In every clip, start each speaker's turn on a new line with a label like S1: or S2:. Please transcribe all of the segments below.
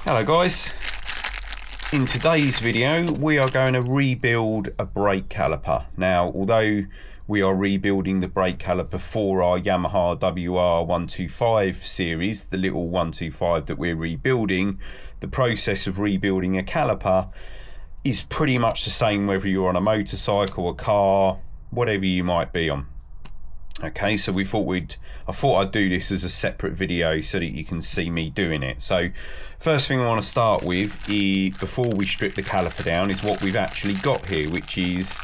S1: Hello guys, in today's video we are going to rebuild a brake caliper. Now although we are rebuilding the brake caliper for our Yamaha WR125 series, the little 125 that we're rebuilding, the process of rebuilding a caliper is pretty much the same whether you're on a motorcycle, a car, whatever you might be on. Okay, so I thought I'd do this as a separate video so that you can see me doing it. So first thing I want to start with is, before we strip the caliper down, is what we've actually got here, which is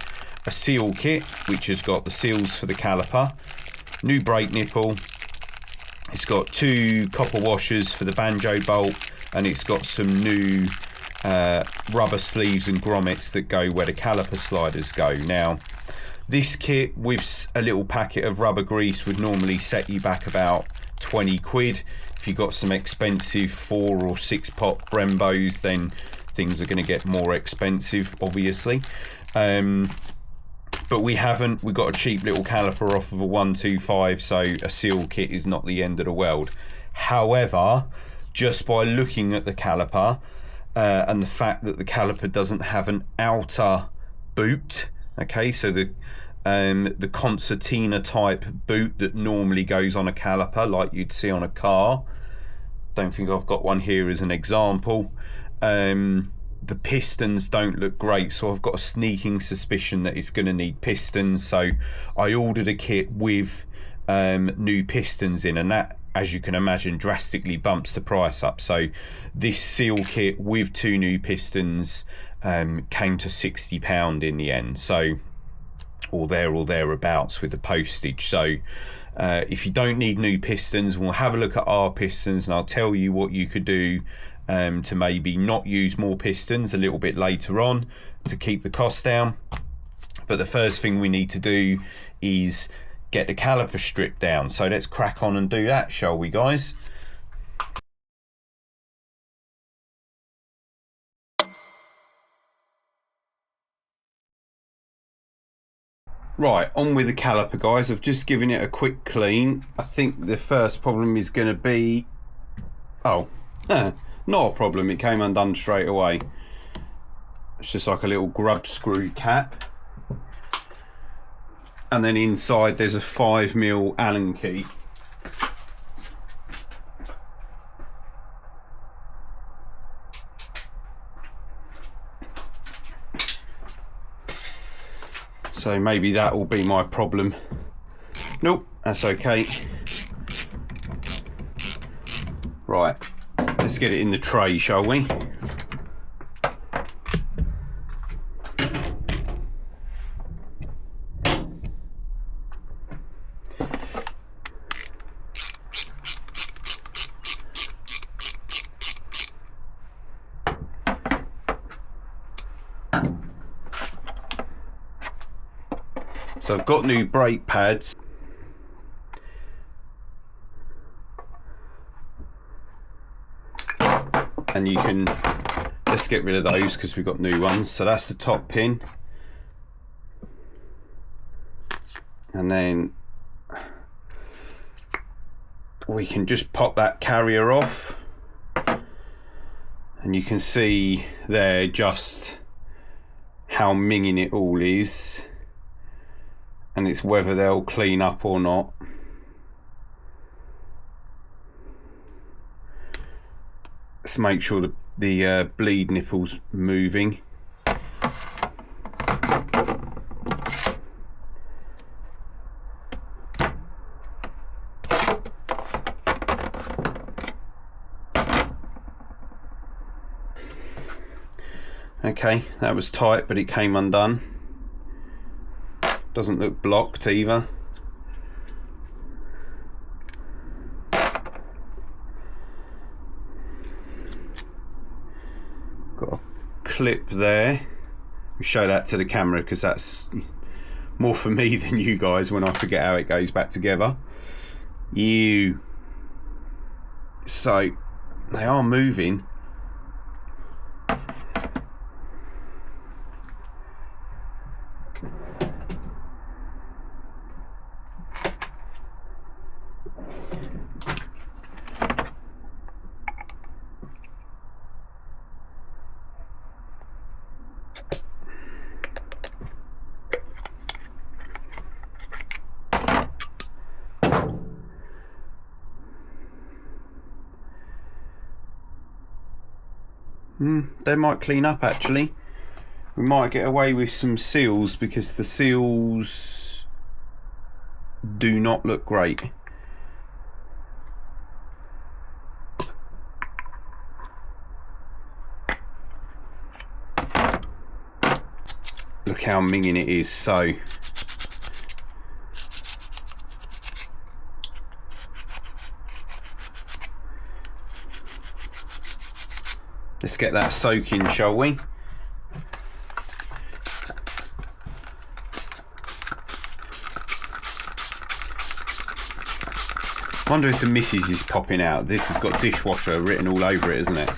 S1: a seal kit which has got the seals for the caliper, new brake nipple, it's got two copper washers for the banjo bolt, and it's got some new rubber sleeves and grommets that go where the caliper sliders go. Now this kit with a little packet of rubber grease would normally set you back about 20 quid. If you've got some expensive 4 or 6 pot Brembos, then things are going to get more expensive, obviously. But we got a cheap little caliper off of a 125, so a seal kit is not the end of the world. However, just by looking at the caliper and the fact that the caliper doesn't have an outer boot, okay, so the concertina type boot that normally goes on a caliper like you'd see on a car, don't think I've got one here as an example. The pistons don't look great, so I've got a sneaking suspicion that it's going to need pistons, so I ordered a kit with new pistons in, and that, as you can imagine, drastically bumps the price up. So this seal kit with 2 new pistons came to £60 in the end, so or thereabouts with the postage. So if you don't need new pistons, we'll have a look at our pistons and I'll tell you what you could do to maybe not use more pistons a little bit later on to keep the cost down. But the first thing we need to do is get the caliper stripped down, so let's crack on and do that, shall we guys? Right, on with the caliper guys. I've just given it a quick clean. I think the first problem is going to be, not a problem, it came undone straight away. It's just like a little grub screw cap, and then inside there's a 5mm Allen key. So maybe that will be my problem. Nope, that's okay. Right, let's get it in the tray, shall we? So I've got new brake pads. And you can, let's get rid of those because we've got new ones. So that's the top pin. And then we can just pop that carrier off. And you can see there just how minging it all is. And it's whether they'll clean up or not. Let's make sure the bleed nipple's moving. Okay, that was tight, but it came undone. Doesn't look blocked either. Got a clip there. We show that to the camera because that's more for me than you guys when I forget how it goes back together. So they are moving. They might clean up actually. We might get away with some seals because the seals do not look great. Look how minging it is. So let's get that soaking, shall we? I wonder if the missus is popping out. This has got dishwasher written all over it, isn't it?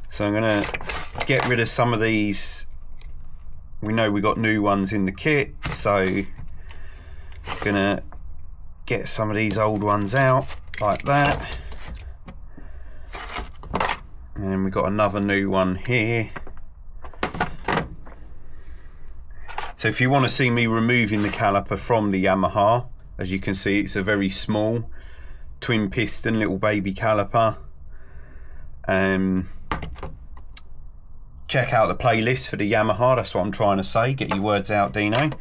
S1: So I'm going to get rid of some of these. We know we got new ones in the kit, so going to get some of these old ones out like that. And then we got another new one here. So if you want to see me removing the caliper from the Yamaha, as you can see, it's a very small twin piston little baby caliper. Check out the playlist for the Yamaha, that's what I'm trying to say. Get your words out, Dino.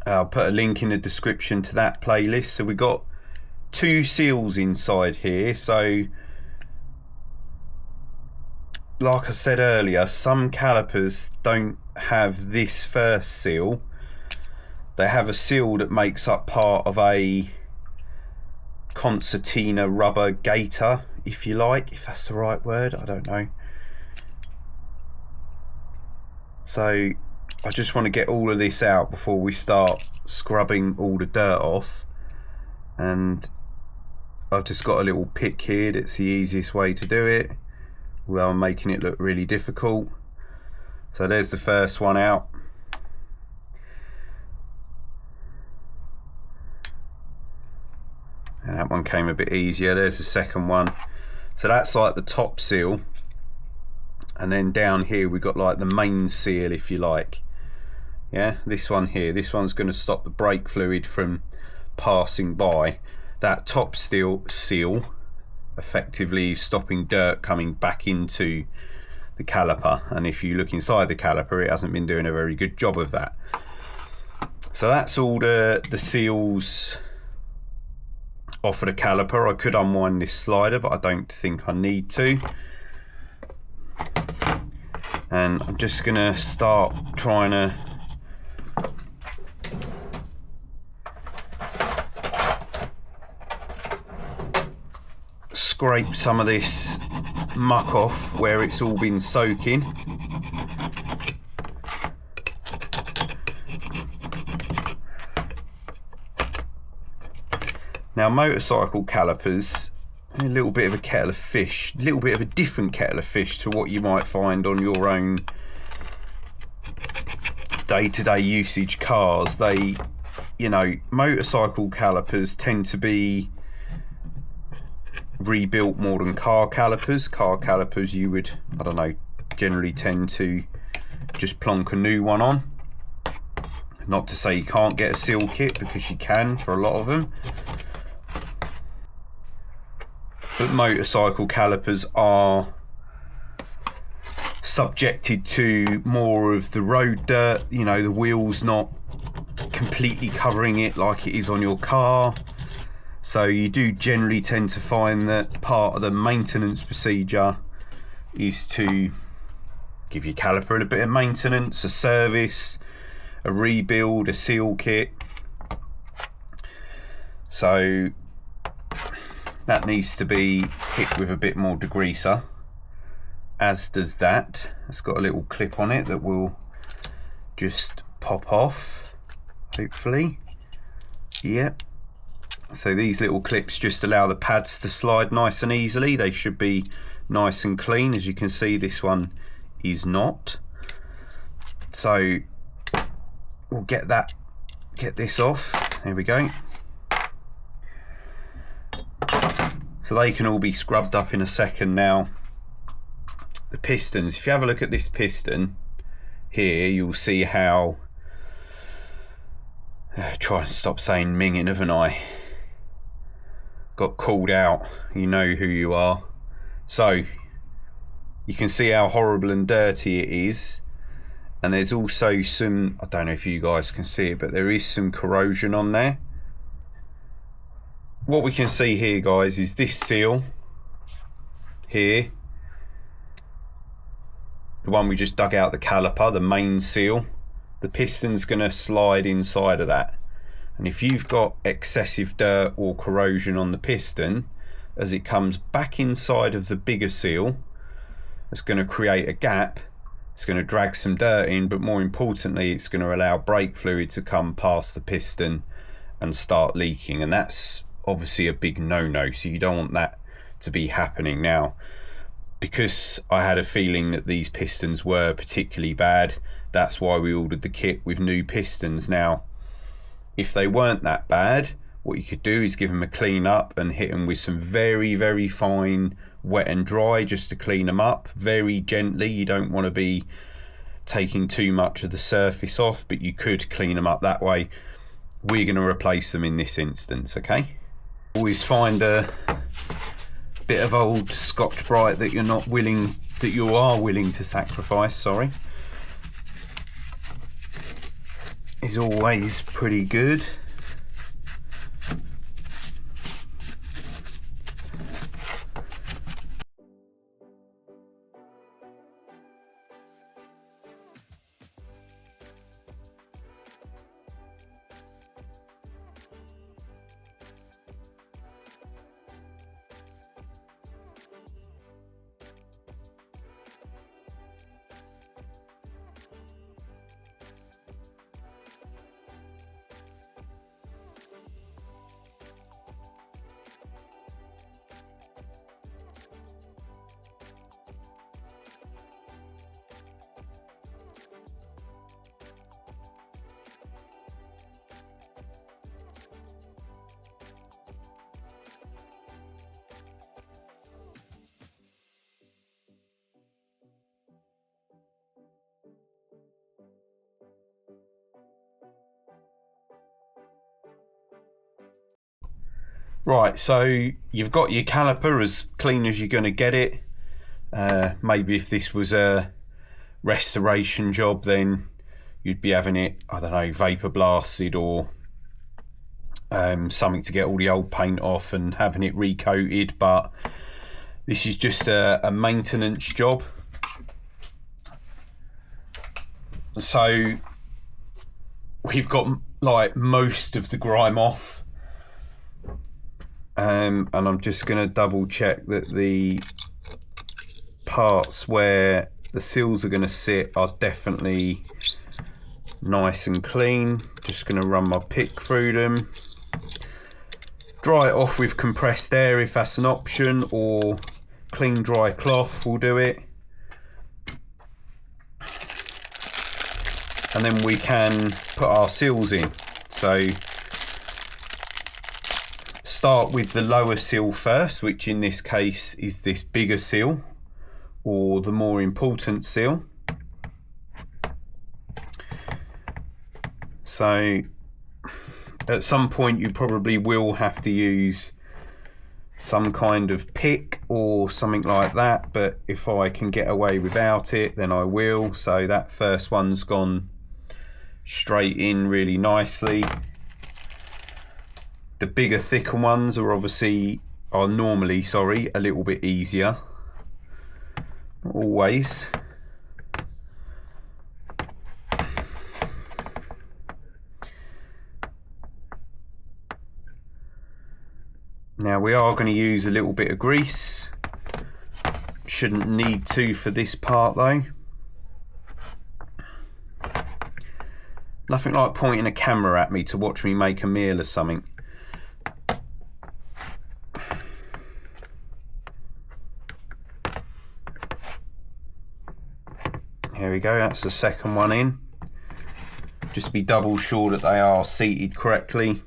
S1: I'll put a link in the description to that playlist. So we've got 2 seals inside here. So like I said earlier, some calipers don't have this first seal. They have a seal that makes up part of a concertina rubber gaiter, if you like, if that's the right word, I don't know. So I just want to get all of this out before we start scrubbing all the dirt off. And I've just got a little pick here, that's the easiest way to do it, although I'm making it look really difficult. So there's the first one out. And that one came a bit easier. There's the second one. So that's like the top seal. And then down here we've got like the main seal, if you like. Yeah, this one here. This one's going to stop the brake fluid from passing by. That top seal effectively is stopping dirt coming back into the caliper. And if you look inside the caliper, it hasn't been doing a very good job of that. So that's all the seals off of the caliper. I could unwind this slider, but I don't think I need to. And I'm just gonna start trying to scrape some of this muck off where it's all been soaking. Now motorcycle calipers, a little bit of a kettle of fish, a little bit of a different kettle of fish to what you might find on your own day-to-day usage cars. They, you know, motorcycle calipers tend to be rebuilt more than car calipers. Car calipers you would, I don't know, generally tend to just plonk a new one on. Not to say you can't get a seal kit, because you can for a lot of them. But motorcycle calipers are subjected to more of the road dirt, you know, the wheels not completely covering it like it is on your car. So you do generally tend to find that part of the maintenance procedure is to give your caliper a bit of maintenance, a service, a rebuild, a seal kit. So that needs to be hit with a bit more degreaser, as does that. It's got a little clip on it that will just pop off, hopefully. Yep. So these little clips just allow the pads to slide nice and easily. They should be nice and clean. As you can see, this one is not. So we'll get get this off. There we go. So they can all be scrubbed up in a second. Now the pistons, if you have a look at this piston here, you'll see how try and stop saying minging, haven't I? Got called out, you know who you are. So you can see how horrible and dirty it is, and there's also some, I don't know if you guys can see it, but there is some corrosion on there. What we can see here, guys, is this seal here, the one we just dug out the caliper, the main seal. The piston's going to slide inside of that, and if you've got excessive dirt or corrosion on the piston, as it comes back inside of the bigger seal, it's going to create a gap. It's going to drag some dirt in, but more importantly, it's going to allow brake fluid to come past the piston and start leaking, and that's obviously a big no-no. So you don't want that to be happening. Now, because I had a feeling that these pistons were particularly bad, that's why we ordered the kit with new pistons. Now, if they weren't that bad, what you could do is give them a clean up and hit them with some very, very fine wet and dry, just to clean them up very gently. You don't want to be taking too much of the surface off, but you could clean them up that way. We're going to replace them in this instance, okay? Always find a bit of old Scotch-Brite that you are willing to sacrifice, sorry, is always pretty good. Right, so you've got your caliper as clean as you're going to get it. Maybe if this was a restoration job, then you'd be having it, I don't know, vapor blasted or something to get all the old paint off and having it recoated. But this is just a maintenance job. So we've got like most of the grime off. And I'm just going to double check that the parts where the seals are going to sit are definitely nice and clean. Just going to run my pick through them. Dry it off with compressed air if that's an option, or clean dry cloth will do it. And then we can put our seals in. So start with the lower seal first, which in this case is this bigger seal, or the more important seal. So at some point you probably will have to use some kind of pick or something like that, but if I can get away without it, then I will. So that first one's gone straight in really nicely. The bigger, thicker ones are normally a little bit easier. Not always. Now we are going to use a little bit of grease. Shouldn't need to for this part though. Nothing like pointing a camera at me to watch me make a meal or something. Here we go, that's the second one in. just be double sure that they are seated correctly.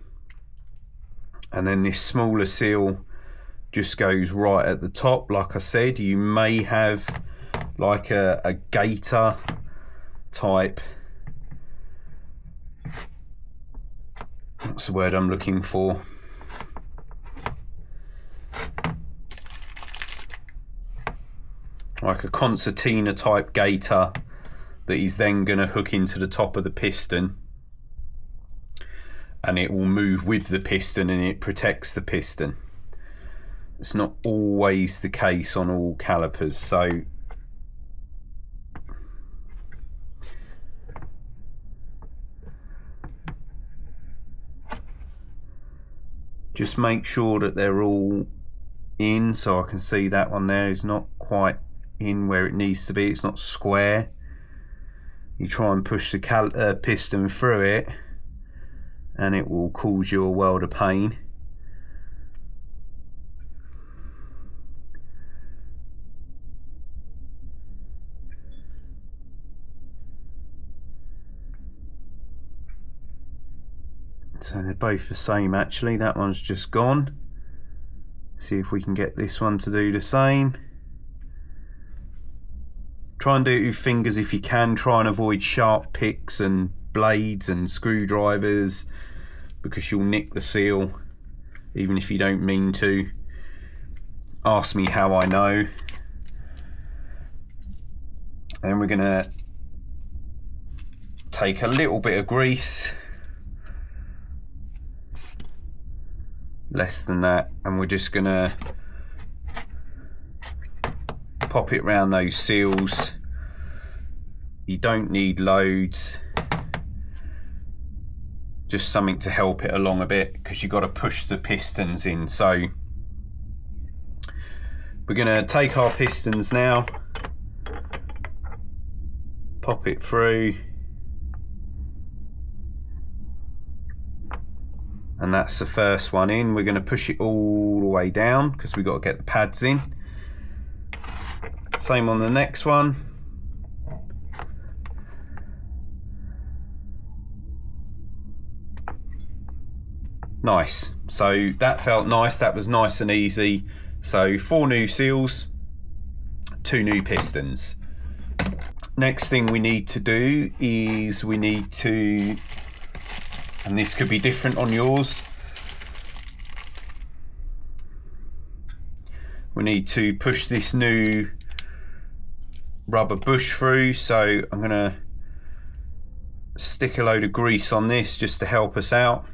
S1: And then this smaller seal just goes right at the top. Like I said, you may have like a gator type, what's the word I'm looking for? Like a concertina type gator that is then going to hook into the top of the piston, and it will move with the piston and it protects the piston. It's not always the case on all calipers, so just make sure that they're all in. So I can see that one there is not quite in where it needs to be. It's not square. You try and push the piston through it and it will cause you a world of pain. So they're both the same actually. That one's just gone. See if we can get this one to do the same. Try and do it with fingers if you can. Try and avoid sharp picks and blades and screwdrivers, because you'll nick the seal even if you don't mean to. Ask me how I know. And we're gonna take a little bit of grease, less than that, and we're just gonna pop it around those seals. You don't need loads, just something to help it along a bit, because you've got to push the pistons in. So we're going to take our pistons now, pop it through, and that's the first one in. We're going to push it all the way down because we've got to get the pads in. Same on the next one. Nice. So that felt nice. That was nice and easy. So 4 new seals, 2 new pistons. Next thing we need to do is we need to, and this could be different on yours, we need to push this new rubber bush through. So I'm going to stick a load of grease on this just to help us out.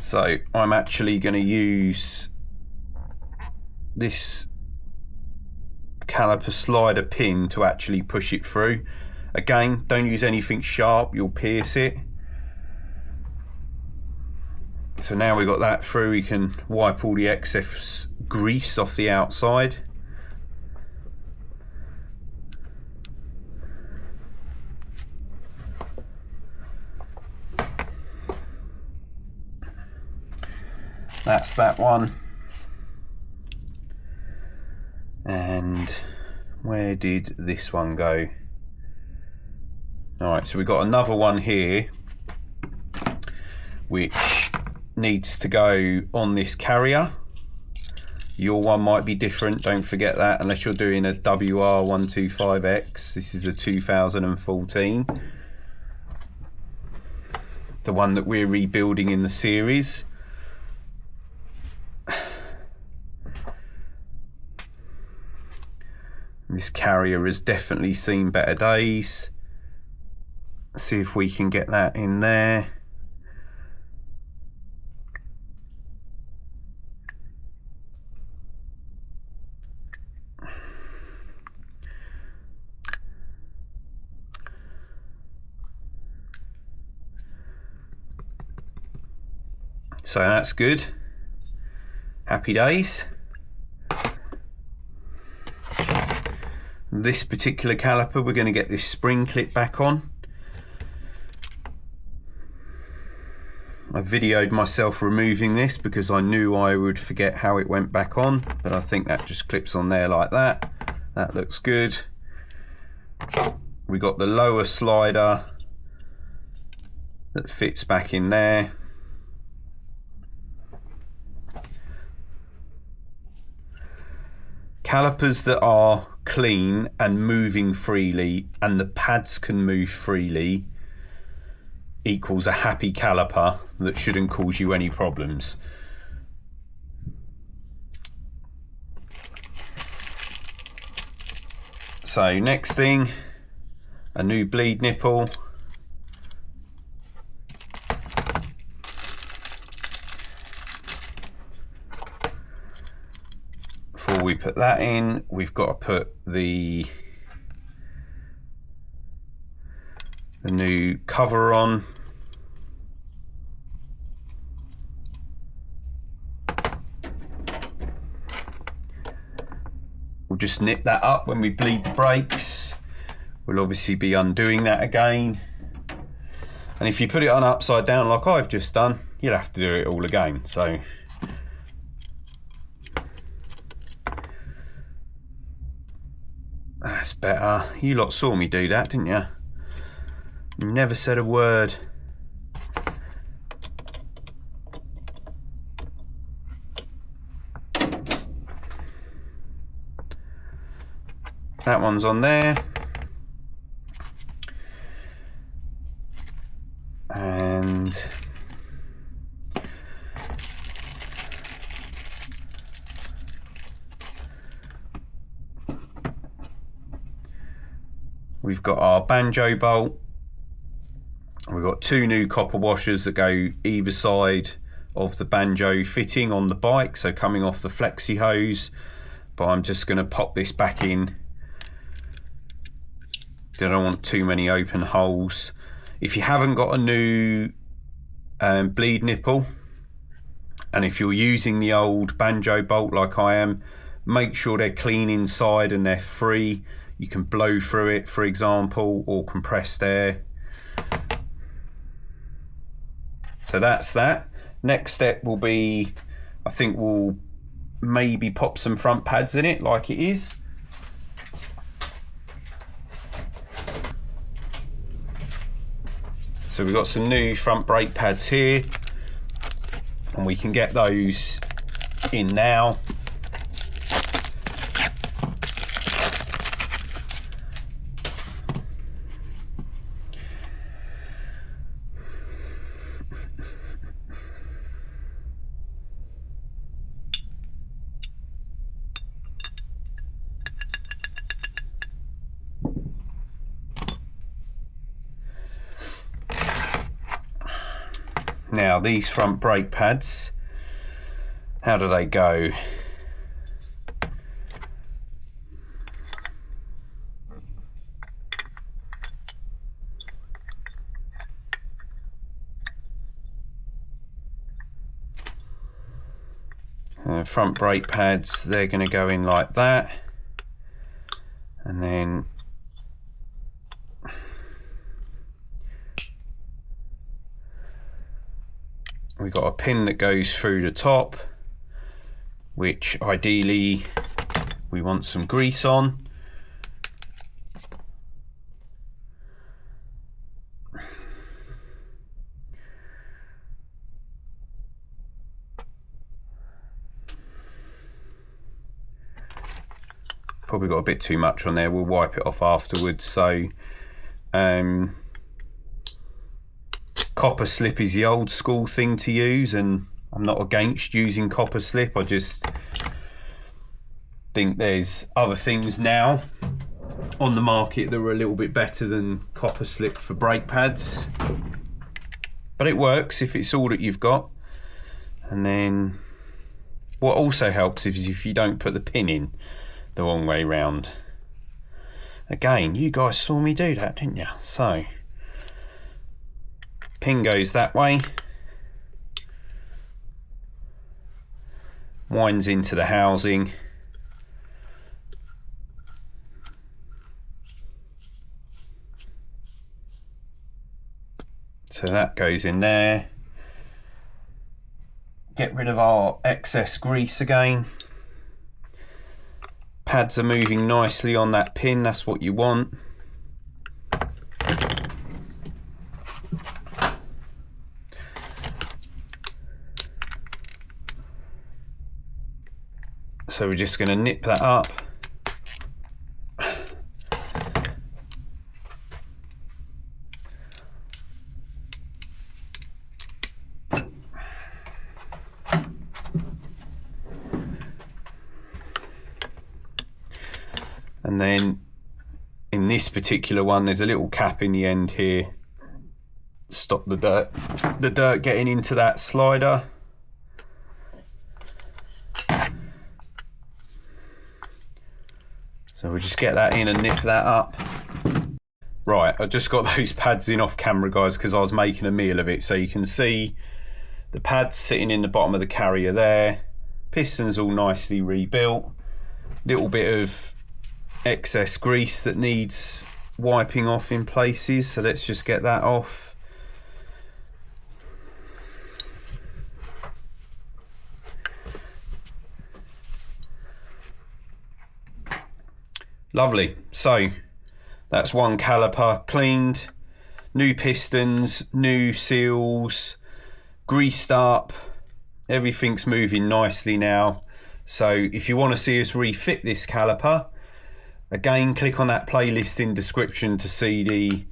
S1: So I'm actually going to use this caliper slider pin to actually push it through. Again, don't use anything sharp, you'll pierce it. So now we've got that through, we can wipe all the excess grease off the outside. That's that one. And where did this one go? Alright, so we've got another one here which needs to go on this carrier. Your one might be different, don't forget that, unless you're doing a WR125X. This is a 2014. The one that we're rebuilding in the series. This carrier has definitely seen better days. Let's see if we can get that in there. So that's good. Happy days. This particular caliper, we're going to get this spring clip back on. I videoed myself removing this because I knew I would forget how it went back on, but I think that just clips on there like that. That looks good. We got the lower slider that fits back in there. Calipers that are clean and moving freely, and the pads can move freely, equals a happy caliper that shouldn't cause you any problems. So next thing, a new bleed nipple. Before we put that in, we've got to put the new cover on. We'll just nip that up when we bleed the brakes. We'll obviously be undoing that again. And if you put it on upside down like I've just done, you'll have to do it all again. So that's better. You lot saw me do that, didn't you? You never said a word. That one's on there. And we've got our banjo bolt. We've got two new copper washers that go either side of the banjo fitting on the bike, so coming off the flexi hose. But I'm just going to pop this back in. I don't want too many open holes. If you haven't got a new bleed nipple, and if you're using the old banjo bolt like I am, make sure they're clean inside and they're free. You can blow through it, for example, or compressed air. So that's that. Next step will be, I think we'll maybe pop some front pads in it like it is. So we've got some new front brake pads here, and we can get those in now. Now these front brake pads, how do they go? Front brake pads, they're going to go in like that, and then we've got a pin that goes through the top, which ideally we want some grease on. Probably got a bit too much on there, we'll wipe it off afterwards. So copper slip is the old school thing to use, and I'm not against using copper slip. I just think there's other things now on the market that are a little bit better than copper slip for brake pads, but it works if it's all that you've got. And then what also helps is if you don't put the pin in the wrong way round. Again, you guys saw me do that, didn't you? So pin goes that way, winds into the housing. So that goes in there. Get rid of our excess grease again. Pads are moving nicely on that pin, that's what you want. So we're just going to nip that up. And then in this particular one, there's a little cap in the end here. Stop the dirt getting into that slider. So we'll just get that in and nip that up. Right, I just got those pads in off camera, guys, because I was making a meal of it. So you can see the pads sitting in the bottom of the carrier there. Pistons all nicely rebuilt. Little bit of excess grease that needs wiping off in places, so let's just get that off. Lovely. So that's one caliper cleaned, new pistons, new seals, greased up, everything's moving nicely now. So if you want to see us refit this caliper, again, click on that playlist in description to see the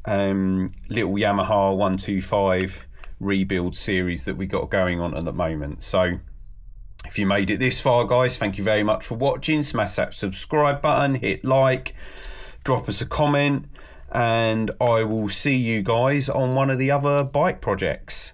S1: little Yamaha 125 rebuild series that we got going on at the moment. So if you made it this far, guys, thank you very much for watching. Smash that subscribe button, hit like, drop us a comment, and I will see you guys on one of the other bike projects.